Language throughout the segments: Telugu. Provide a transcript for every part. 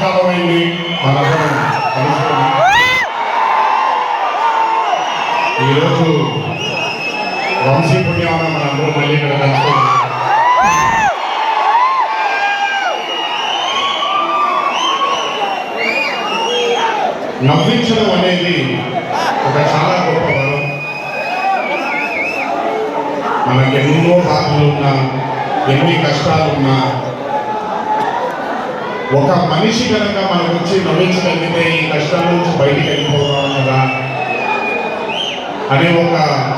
కాలమైంది మనందరం కలుసుకొని ఈరోజు వంశీ పుణ్యాన మనందరూ మళ్ళీ ఇక్కడ కలుసుకొని నవ్వించడం అనేది ఒక చాలా గొప్ప వరం. మనకి ఎన్నో బాధలున్నా ఎన్ని కష్టాలున్నా ఒక మనిషి కనుక మనకు వచ్చి నవ్వించగలిగితే ఈ కష్టాల నుంచి బయటికి వెళ్ళిపోవడం కదా అనే ఒక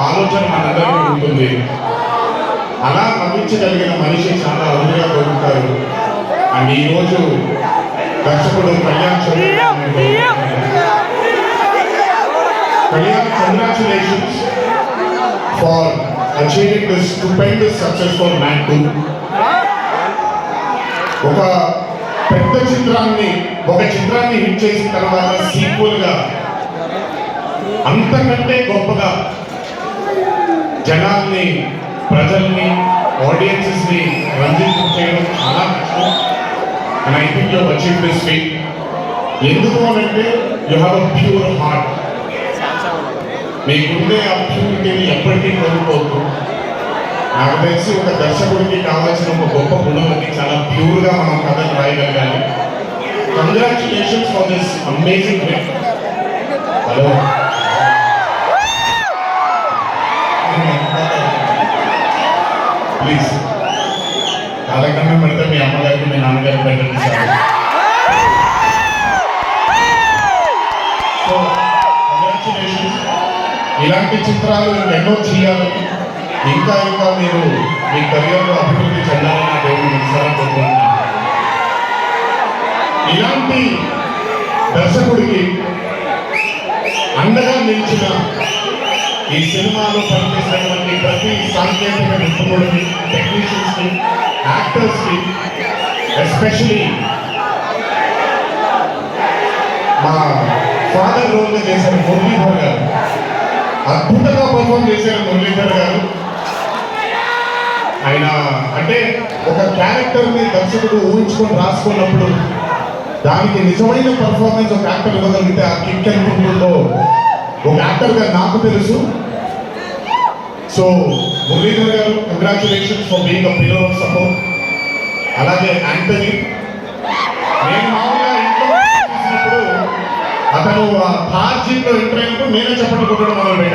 ఆలోచన మనందరికీ ఉంటుంది. అలా నవ్వించగలిగిన మనిషి చాలా అరుదుగా దొరుకుతారు. అండ్ ఈరోజు దర్శకుడు Kalyan congratulations for achieving this stupendous success for man 2. ఒక పెద్ద చిత్రాన్ని హిట్ చేసిన తర్వాత సీక్వెల్ గా అంతకంటే గొప్పగా జనాల్ని, ప్రజల్ని, ఆడియన్సెస్ ని రంజింపచేయడం చాలా కష్టం. And I think you have achieved this feat. ఎందుకు అనంటే you have a pure heart. మీకుండే ఆ ప్యూరిటీని ఎప్పటికీ కోల్పోవద్దు. నాకు తెలిసి ఒక దర్శకుడికి కావాల్సిన ఒక గొప్ప గుణం అది, చాలా ప్యూర్గా మనం కథను రాయగలగాలి. Congratulations for this amazing hit. Hello, please కాలకన్నా పెడితే మీ అమ్మగారికి మీ నాన్నగారికి పెట్టండి సార్. So congratulations. ఇలాంటి చిత్రాలు ఎన్నో చేయాలని, ఇంకా మీరు మీ కెరియర్లో అభివృద్ధి చెందాలని నా దేవుని మనసారా కోరుకుంటున్నాను. ఇలాంటి దర్శకుడికి అండగా నిలిచిన ఈ సినిమాలో పనిచేసినటువంటి ప్రతి సాంకేతిక నిపుణుడికి, టెక్నీషియన్స్కి, యాక్టర్స్కి, ఎస్పెషలీ మా ఫాదర్ రోల్గా చేసిన మురళీధర్ గారు, అద్భుతంగా పర్ఫామ్ చేశారు మురళీధర్ గారు. ఆయన అంటే ఒక క్యారెక్టర్ని దర్శకుడు ఊహించుకొని రాసుకున్నప్పుడు దానికి నిజమైన పర్ఫార్మెన్స్ ఒక యాక్టర్ ఇవ్వగలిగితే ఆ కిక్ ఎంత ఉంటుందో ఒక యాక్టర్గా నాకు తెలుసు. సో మురళీధర్ గారు, congratulations for being a pillar of support. అలాగే యాంటనీ, నేను మామూలుగా ఇంట్లో చూసినప్పుడు అతను థార్ జీప్లో ఎంటర్ అయినప్పుడు నేనే చెప్పడం కొట్టడం మొదలు పెట్టాను.